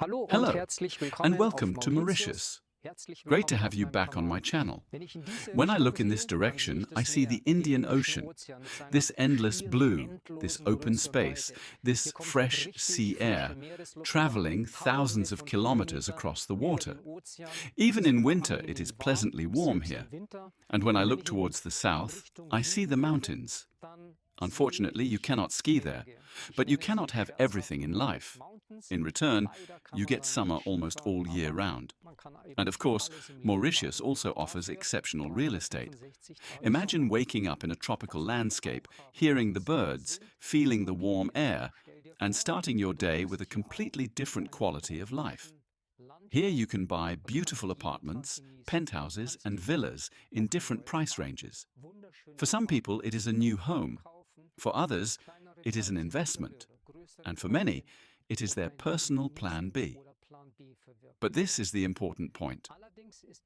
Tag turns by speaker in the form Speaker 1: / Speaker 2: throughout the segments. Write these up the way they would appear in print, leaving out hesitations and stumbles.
Speaker 1: Hello, and welcome to Mauritius. Great to have you back on my channel. When I look in this direction, I see the Indian Ocean, this endless blue, this open space, this fresh sea air, traveling thousands of kilometers across the water. Even in winter, it is pleasantly warm here. And when I look towards the south, I see the mountains. Unfortunately, you cannot ski there, but you cannot have everything in life. In return, you get summer almost all year round. And of course, Mauritius also offers exceptional real estate. Imagine waking up in a tropical landscape, hearing the birds, feeling the warm air, and starting your day with a completely different quality of life. Here you can buy beautiful apartments, penthouses, and villas in different price ranges. For some people, it is a new home. For others, it is an investment. And for many, it is their personal plan B. But this is the important point.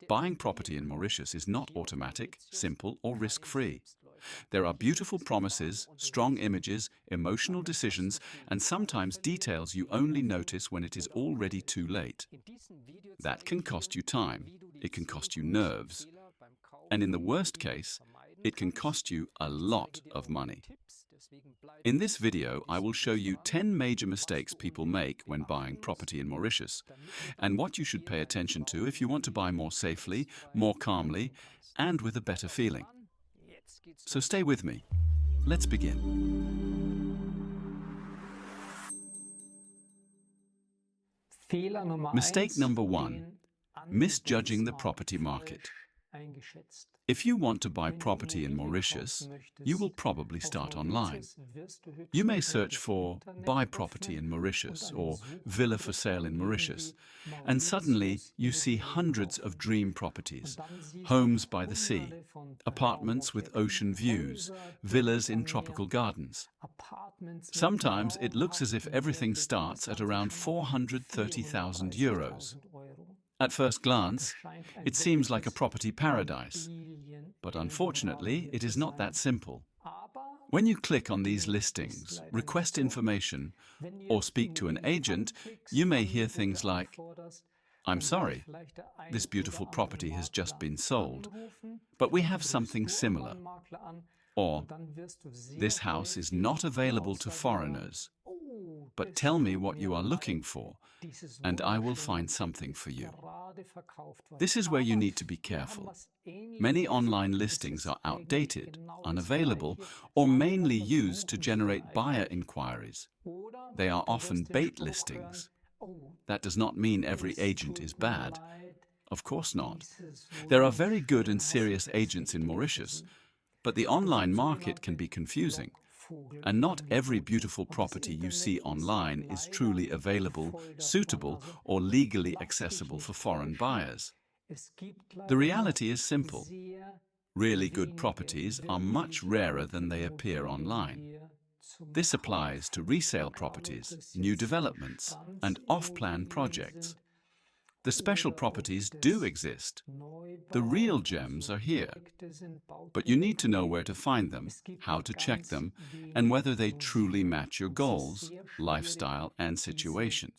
Speaker 1: Buying property in Mauritius is not automatic, simple, or risk-free. There are beautiful promises, strong images, emotional decisions, and sometimes details you only notice when it is already too late. That can cost you time, it can cost you nerves, and in the worst case, it can cost you a lot of money. In this video, I will show you 10 major mistakes people make when buying property in Mauritius, and what you should pay attention to if you want to buy more safely, more calmly, and with a better feeling. So stay with me. Let's begin. Mistake number 1. Misjudging the property market. If you want to buy property in Mauritius, you will probably start online. You may search for "buy property in Mauritius" or "villa for sale in Mauritius," and suddenly you see hundreds of dream properties, homes by the sea, apartments with ocean views, villas in tropical gardens. Sometimes it looks as if everything starts at around 430,000 euros. At first glance, it seems like a property paradise, but unfortunately, it is not that simple. When you click on these listings, request information, or speak to an agent, you may hear things like, "I'm sorry, this beautiful property has just been sold, but we have something similar," or "This house is not available to foreigners, but tell me what you are looking for, and I will find something for you." This is where you need to be careful. Many online listings are outdated, unavailable, or mainly used to generate buyer inquiries. They are often bait listings. That does not mean every agent is bad. Of course not. There are very good and serious agents in Mauritius, but the online market can be confusing. And not every beautiful property you see online is truly available, suitable, or legally accessible for foreign buyers. The reality is simple. Really good properties are much rarer than they appear online. This applies to resale properties, new developments, and off-plan projects. The special properties do exist. The real gems are here. But you need to know where to find them, how to check them, and whether they truly match your goals, lifestyle, and situation.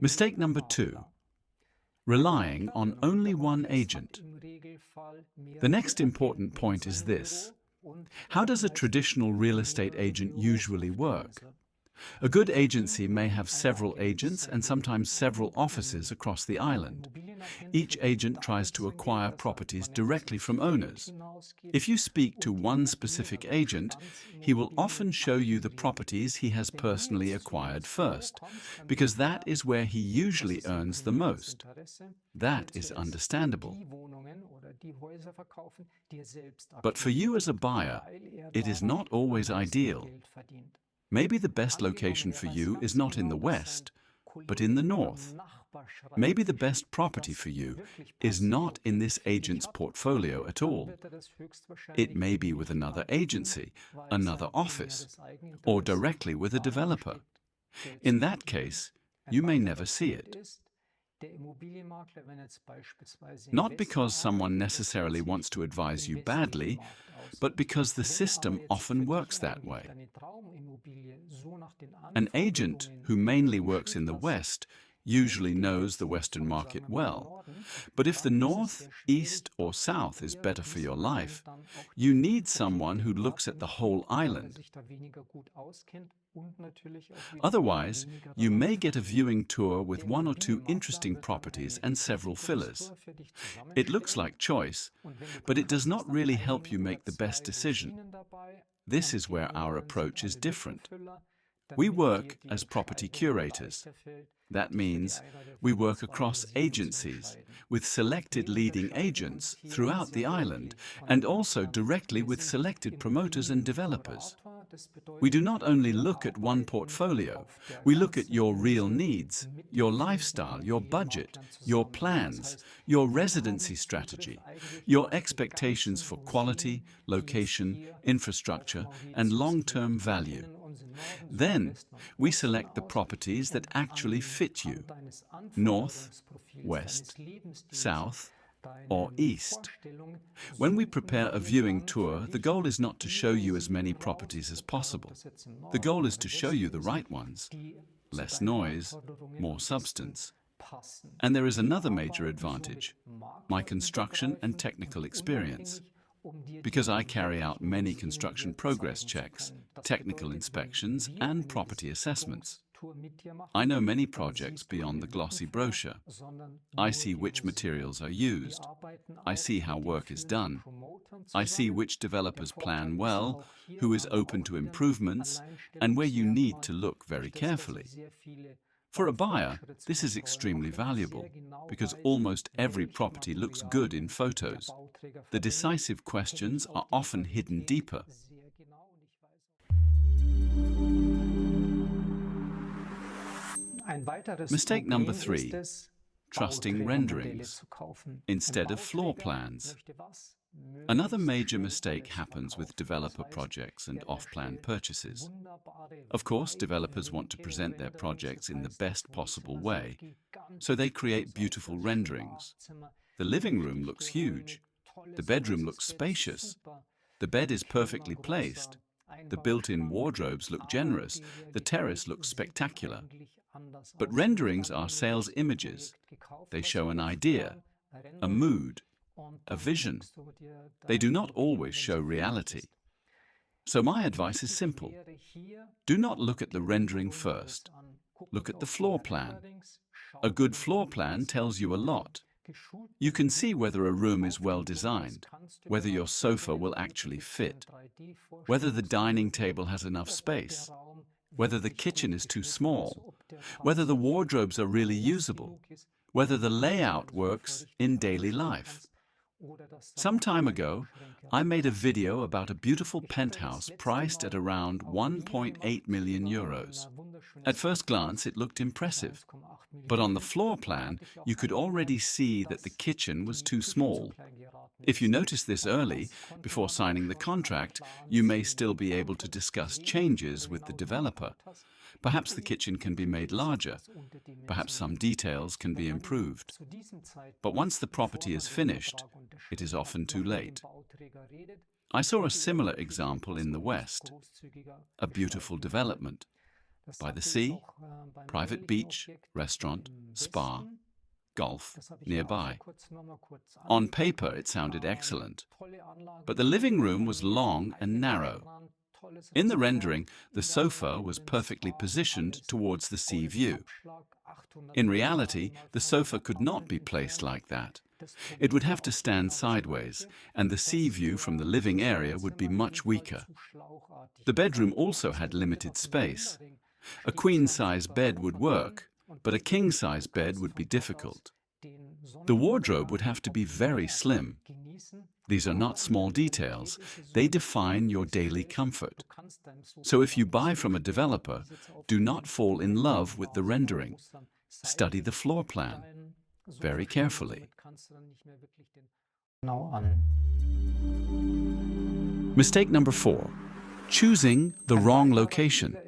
Speaker 1: Mistake number 2. Relying on only one agent. The next important point is this. How does a traditional real estate agent usually work? A good agency may have several agents and sometimes several offices across the island. Each agent tries to acquire properties directly from owners. If you speak to one specific agent, he will often show you the properties he has personally acquired first, because that is where he usually earns the most. That is understandable. But for you as a buyer, it is not always ideal. Maybe the best location for you is not in the west, but in the north. Maybe the best property for you is not in this agent's portfolio at all. It may be with another agency, another office, or directly with a developer. In that case, you may never see it. Not because someone necessarily wants to advise you badly, but because the system often works that way. An agent who mainly works in the West usually knows the Western market well. But if the North, East, or South is better for your life, you need someone who looks at the whole island. Otherwise, you may get a viewing tour with one or two interesting properties and several fillers. It looks like choice, but it does not really help you make the best decision. This is where our approach is different. We work as property curators. That means we work across agencies, with selected leading agents throughout the island, and also directly with selected promoters and developers. We do not only look at one portfolio, we look at your real needs, your lifestyle, your budget, your plans, your residency strategy, your expectations for quality, location, infrastructure, and long-term value. Then, we select the properties that actually fit you: north, west, south, or east. When we prepare a viewing tour, the goal is not to show you as many properties as possible. The goal is to show you the right ones. Less noise, more substance. And there is another major advantage: my construction and technical experience. Because I carry out many construction progress checks, technical inspections, and property assessments. I know many projects beyond the glossy brochure. I see which materials are used. I see how work is done. I see which developers plan well, who is open to improvements, and where you need to look very carefully. For a buyer, this is extremely valuable, because almost every property looks good in photos. The decisive questions are often hidden deeper. Mistake number 3. Trusting renderings instead of floor plans. Another major mistake happens with developer projects and off-plan purchases. Of course, developers want to present their projects in the best possible way, so they create beautiful renderings. The living room looks huge. The bedroom looks spacious. The bed is perfectly placed. The built-in wardrobes look generous. The terrace looks spectacular. But renderings are sales images. They show an idea, a mood, a vision. They do not always show reality. So my advice is simple. Do not look at the rendering first. Look at the floor plan. A good floor plan tells you a lot. You can see whether a room is well designed, whether your sofa will actually fit, whether the dining table has enough space, whether the kitchen is too small, whether the wardrobes are really usable, whether the layout works in daily life. Some time ago, I made a video about a beautiful penthouse priced at around 1.8 million euros. At first glance, it looked impressive, but on the floor plan, you could already see that the kitchen was too small. If you notice this early, before signing the contract, you may still be able to discuss changes with the developer. Perhaps the kitchen can be made larger. Perhaps some details can be improved. But once the property is finished, it is often too late. I saw a similar example in the West. A beautiful development. By the sea, private beach, restaurant, spa, golf nearby. On paper, it sounded excellent. But the living room was long and narrow. In the rendering, the sofa was perfectly positioned towards the sea view. In reality, the sofa could not be placed like that. It would have to stand sideways, and the sea view from the living area would be much weaker. The bedroom also had limited space. A queen-size bed would work, but a king-size bed would be difficult. The wardrobe would have to be very slim. These are not small details. They define your daily comfort. So if you buy from a developer, do not fall in love with the rendering. Study the floor plan very carefully. Mistake number 4. Choosing the wrong location.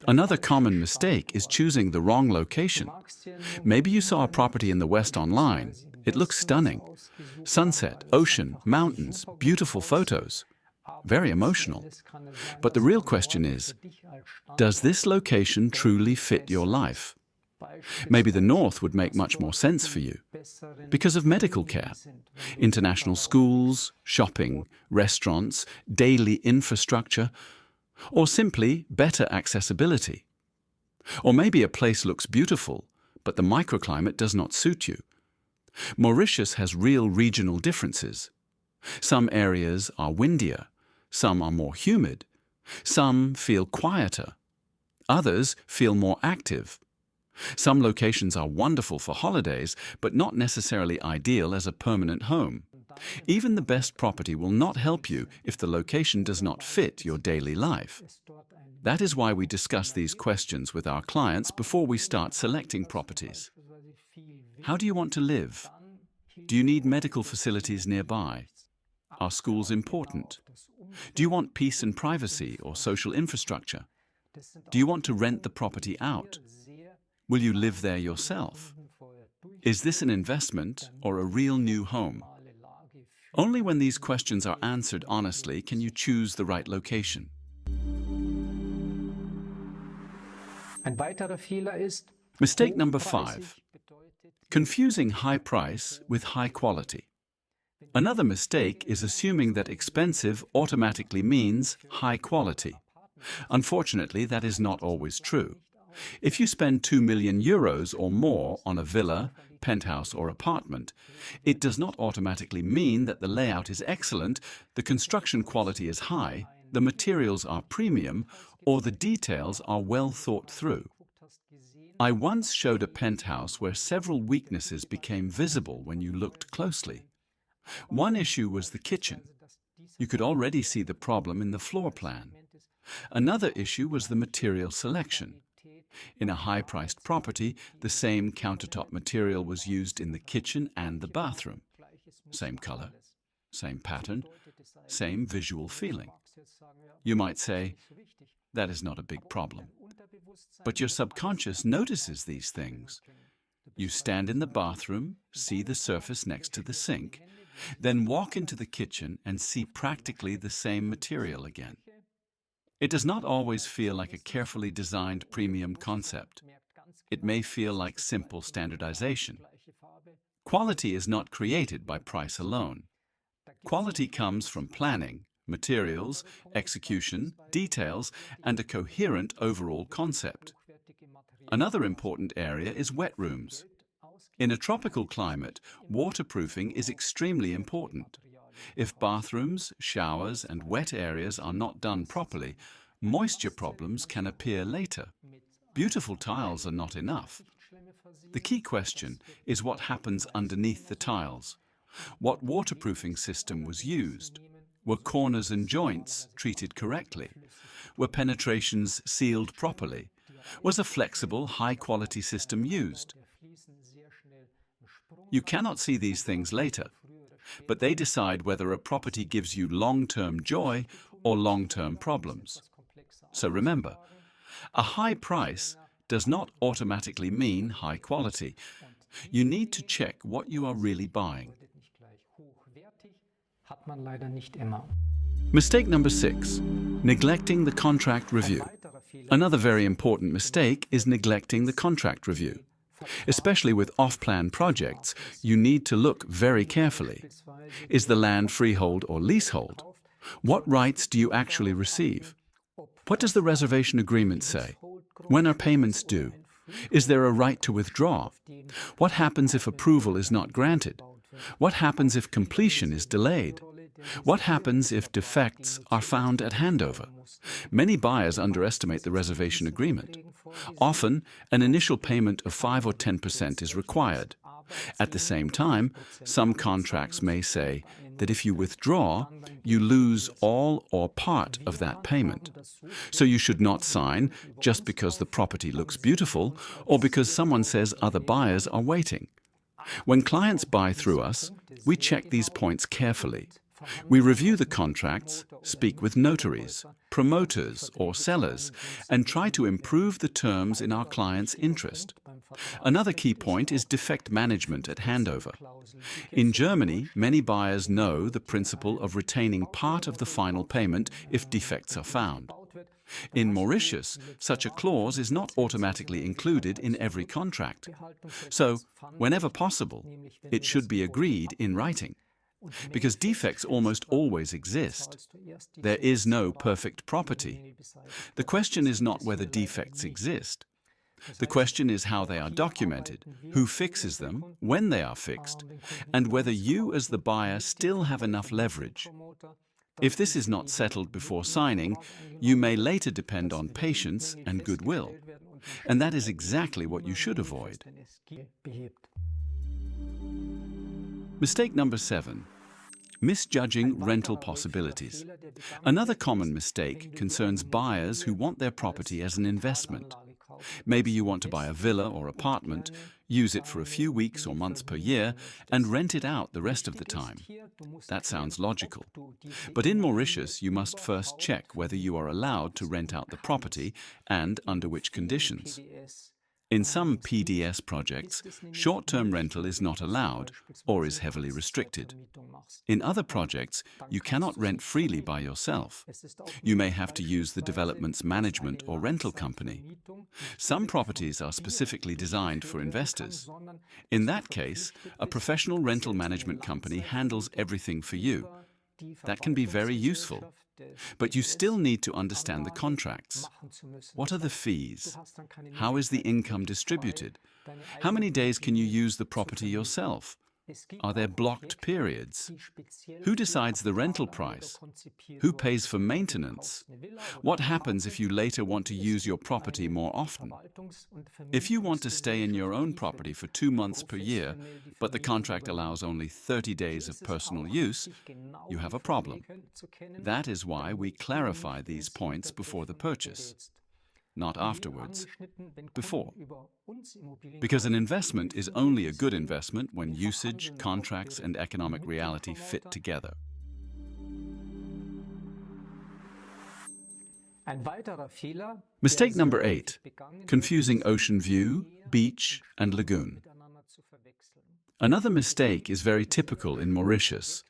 Speaker 1: Another common mistake is choosing the wrong location. Maybe you saw a property in the West online. It looks stunning. Sunset, ocean, mountains, beautiful photos. Very emotional. But the real question is, does this location truly fit your life? Maybe the North would make much more sense for you because of medical care, international schools, shopping, restaurants, daily infrastructure, or simply better accessibility. Or maybe a place looks beautiful, but the microclimate does not suit you. Mauritius has real regional differences. Some areas are windier, some are more humid, some feel quieter, others feel more active. Some locations are wonderful for holidays, but not necessarily ideal as a permanent home. Even the best property will not help you if the location does not fit your daily life. That is why we discuss these questions with our clients before we start selecting properties. How do you want to live? Do you need medical facilities nearby? Are schools important? Do you want peace and privacy or social infrastructure? Do you want to rent the property out? Will you live there yourself? Is this an investment or a real new home? Only when these questions are answered honestly can you choose the right location. Mistake number 5. Confusing high price with high quality. Another mistake is assuming that expensive automatically means high quality. Unfortunately, that is not always true. If you spend 2 million euros or more on a villa, penthouse or apartment, it does not automatically mean that the layout is excellent, the construction quality is high, the materials are premium, or the details are well thought through. I once showed a penthouse where several weaknesses became visible when you looked closely. One issue was the kitchen. You could already see the problem in the floor plan. Another issue was the material selection. In a high-priced property, the same countertop material was used in the kitchen and the bathroom. Same color, same pattern, same visual feeling. You might say, that is not a big problem. But your subconscious notices these things. You stand in the bathroom, see the surface next to the sink, then walk into the kitchen and see practically the same material again. It does not always feel like a carefully designed premium concept. It may feel like simple standardization. Quality is not created by price alone. Quality comes from planning, materials, execution, details, and a coherent overall concept. Another important area is wet rooms. In a tropical climate, waterproofing is extremely important. If bathrooms, showers, and wet areas are not done properly, moisture problems can appear later. Beautiful tiles are not enough. The key question is what happens underneath the tiles. What waterproofing system was used? Were corners and joints treated correctly? Were penetrations sealed properly? Was a flexible, high-quality system used? You cannot see these things later, but they decide whether a property gives you long-term joy or long-term problems. So remember, a high price does not automatically mean high quality. You need to check what you are really buying. Mistake number 6. Neglecting the contract review. Another very important mistake is neglecting the contract review. Especially with off-plan projects, you need to look very carefully. Is the land freehold or leasehold? What rights do you actually receive? What does the reservation agreement say? When are payments due? Is there a right to withdraw? What happens if approval is not granted? What happens if completion is delayed? What happens if defects are found at handover? Many buyers underestimate the reservation agreement. Often, an initial payment of 5 or 10% is required. At the same time, some contracts may say that if you withdraw, you lose all or part of that payment. So you should not sign just because the property looks beautiful or because someone says other buyers are waiting. When clients buy through us, we check these points carefully. We review the contracts, speak with notaries, promoters or sellers, and try to improve the terms in our client's interest. Another key point is defect management at handover. In Germany, many buyers know the principle of retaining part of the final payment if defects are found. In Mauritius, such a clause is not automatically included in every contract. So, whenever possible, it should be agreed in writing. Because defects almost always exist. There is no perfect property. The question is not whether defects exist. The question is how they are documented, who fixes them, when they are fixed, and whether you as the buyer still have enough leverage. If this is not settled before signing, you may later depend on patience and goodwill. And that is exactly what you should avoid. Mistake number 7. Misjudging rental possibilities. Another common mistake concerns buyers who want their property as an investment. Maybe you want to buy a villa or apartment, use it for a few weeks or months per year, and rent it out the rest of the time. That sounds logical. But in Mauritius, you must first check whether you are allowed to rent out the property and under which conditions. In some PDS projects, short-term rental is not allowed or is heavily restricted. In other projects, you cannot rent freely by yourself. You may have to use the development's management or rental company. Some properties are specifically designed for investors. In that case, a professional rental management company handles everything for you. That can be very useful. But you still need to understand the contracts. What are the fees? How is the income distributed? How many days can you use the property yourself? Are there blocked periods? Who decides the rental price? Who pays for maintenance? What happens if you later want to use your property more often? If you want to stay in your own property for 2 months per year, but the contract allows only 30 days of personal use, you have a problem. That is why we clarify these points before the purchase. Not afterwards, before. Because an investment is only a good investment when usage, contracts, and economic reality fit together. Mistake number 8. Confusing ocean view, beach, and lagoon. Another mistake is very typical in Mauritius.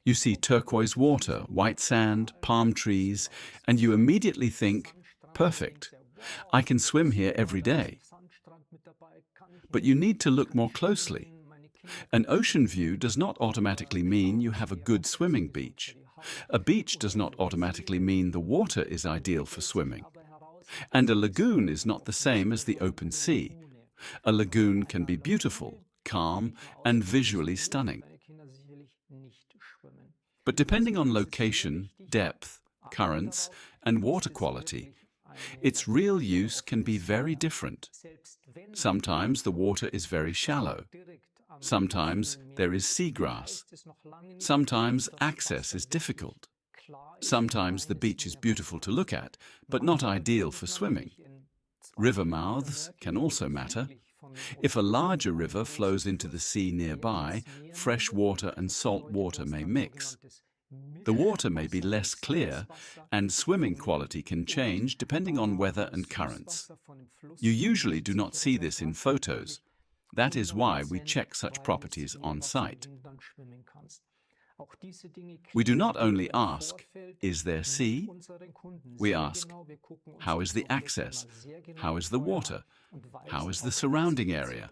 Speaker 1: You see turquoise water, white sand, palm trees, and you immediately think, perfect. I can swim here every day. But you need to look more closely. An ocean view does not automatically mean you have a good swimming beach. A beach does not automatically mean the water is ideal for swimming. And a lagoon is not the same as the open sea. A lagoon can be beautiful, calm, and visually stunning. But depending on location, depth, currents, and water quality, its real use can be very different. Sometimes the water is very shallow. Sometimes there is seagrass. Sometimes access is difficult. Sometimes the beach is beautiful to look at, but not ideal for swimming. River mouths can also matter. If a larger river flows into the sea nearby, fresh water and salt water may mix. The water may be less clear, and swimming quality can change depending on weather and currents. You usually do not see this in photos. That is why we check such properties on site. We do not only ask, is there sea? We ask, how is the access? How is the water? How is the surrounding area?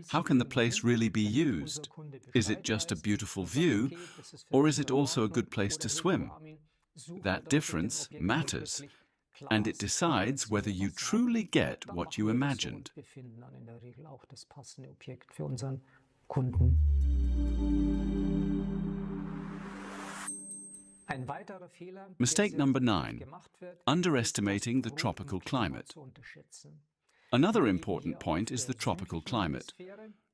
Speaker 1: How can the place really be used? Is it just a beautiful view, or is it also a good place to swim? That difference matters, and it decides whether you truly get what you imagined. Mistake number 9. Underestimating the tropical climate. Another important point is the tropical climate.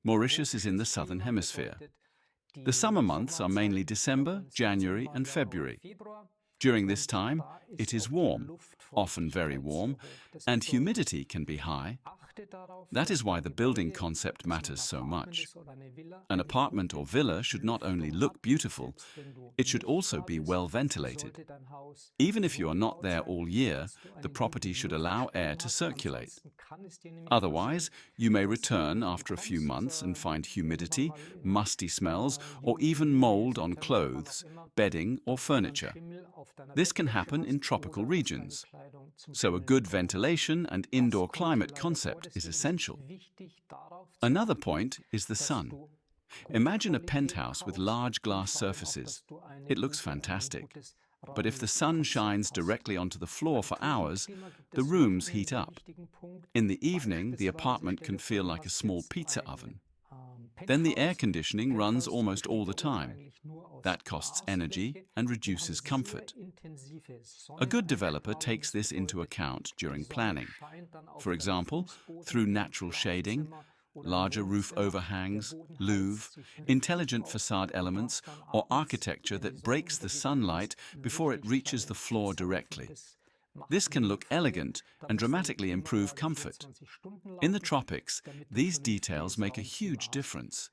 Speaker 1: Mauritius is in the southern hemisphere. The summer months are mainly December, January, and February. During this time, it is warm, often very warm, and humidity can be high. That is why the building concept matters so much. An apartment or villa should not only look beautiful, it should also be well ventilated. Even if you are not there all year, the property should allow air to circulate. Otherwise, you may return after a few months and find humidity, musty smells, or even mold on clothes, bedding, or furniture. This can happen in tropical regions. So a good ventilation and indoor climate concept is essential. Another point is the sun. Imagine a penthouse with large glass surfaces. It looks fantastic. But if the sun shines directly onto the floor for hours, the rooms heat up. In the evening, the apartment can feel like a small pizza oven. Then the air conditioning runs almost all the time. That costs energy and reduces comfort. A good developer takes this into account during planning. For example, through natural shading, larger roof overhangs, louvre, intelligent facade elements, or architecture that breaks the sunlight before it reaches the floor directly. This can look elegant and dramatically improve comfort. In the tropics, these details make a huge difference,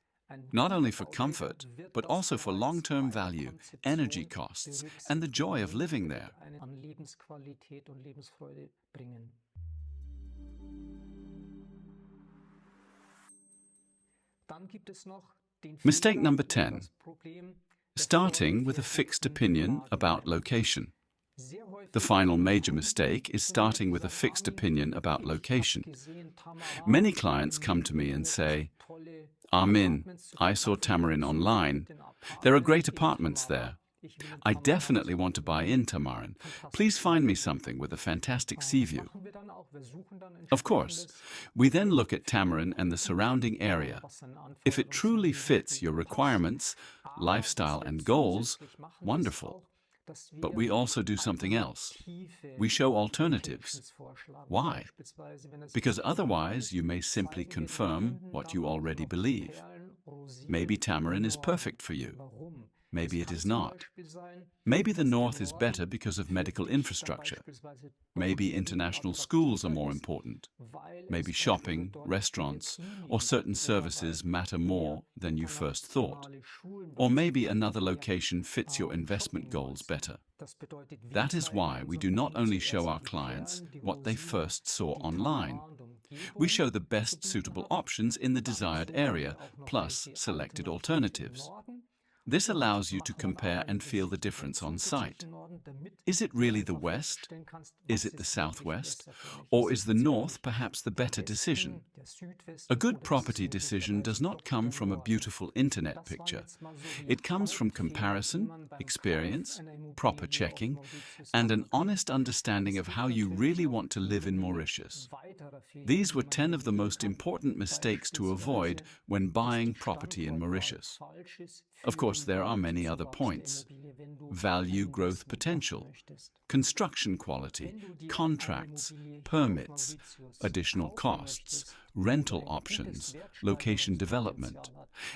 Speaker 1: not only for comfort, but also for long-term value, energy costs, and the joy of living there. Mistake number 10. Starting with a fixed opinion about location. The final major mistake is starting with a fixed opinion about location. Many clients come to me and say, "Armin, I saw Tamarin online. There are great apartments there. I definitely want to buy in Tamarin. Please find me something with a fantastic sea view." Of course, we then look at Tamarin and the surrounding area. If it truly fits your requirements, lifestyle and goals, wonderful. But we also do something else. We show alternatives. Why? Because otherwise you may simply confirm what you already believe. Maybe Tamarin is perfect for you. Maybe it is not. Maybe the north is better because of medical infrastructure. Maybe international schools are more important. Maybe shopping, restaurants, or certain services matter more than you first thought. Or maybe another location fits your investment goals better. That is why we do not only show our clients what they first saw online. We show the best suitable options in the desired area, plus selected alternatives. This allows you to compare and feel the difference on site. Is it really the west? Is it the southwest? Or is the north perhaps the better decision? A good property decision does not come from a beautiful internet picture. It comes from comparison, experience, proper checking, and an honest understanding of how you really want to live in Mauritius. These were 10 of the most important mistakes to avoid when buying property in Mauritius. Of course, there are many other points. Value growth potential, construction quality, contracts, permits, additional costs, rental options, location development,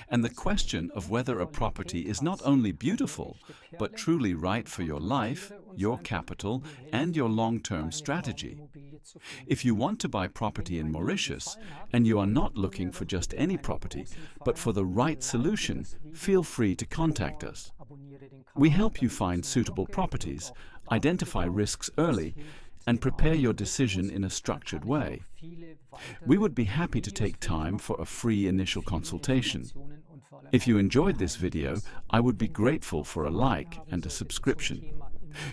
Speaker 1: and the question of whether a property is not only beautiful, but truly right for your life, your capital, and your long-term strategy. If you want to buy property in Mauritius, and you are not looking for just any property, but for the right solution, feel free to contact us. We help you find suitable properties, identify risks early, and prepare your decision in a structured way. We would be happy to take time for a free initial consultation. If you enjoyed this video, I would be grateful for a like and a subscription.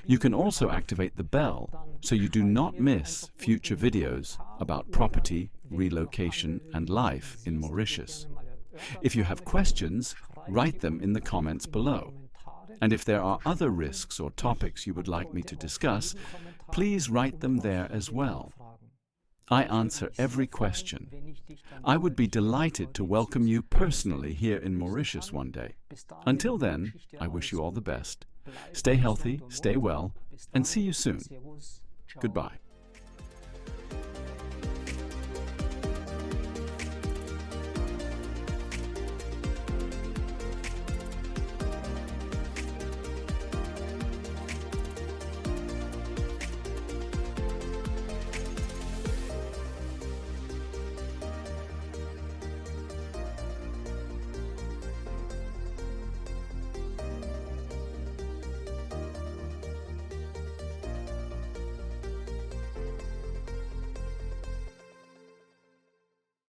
Speaker 1: You can also activate the bell so you do not miss future videos about property, relocation, and life in Mauritius. If you have questions, write them in the comments below. And if there are other risks or topics you would like me to discuss, please write them there as well. I answer every question. I would be delighted to welcome you personally here in Mauritius one day. Until then, I wish you all the best. Stay healthy, stay well, and see you soon. Goodbye.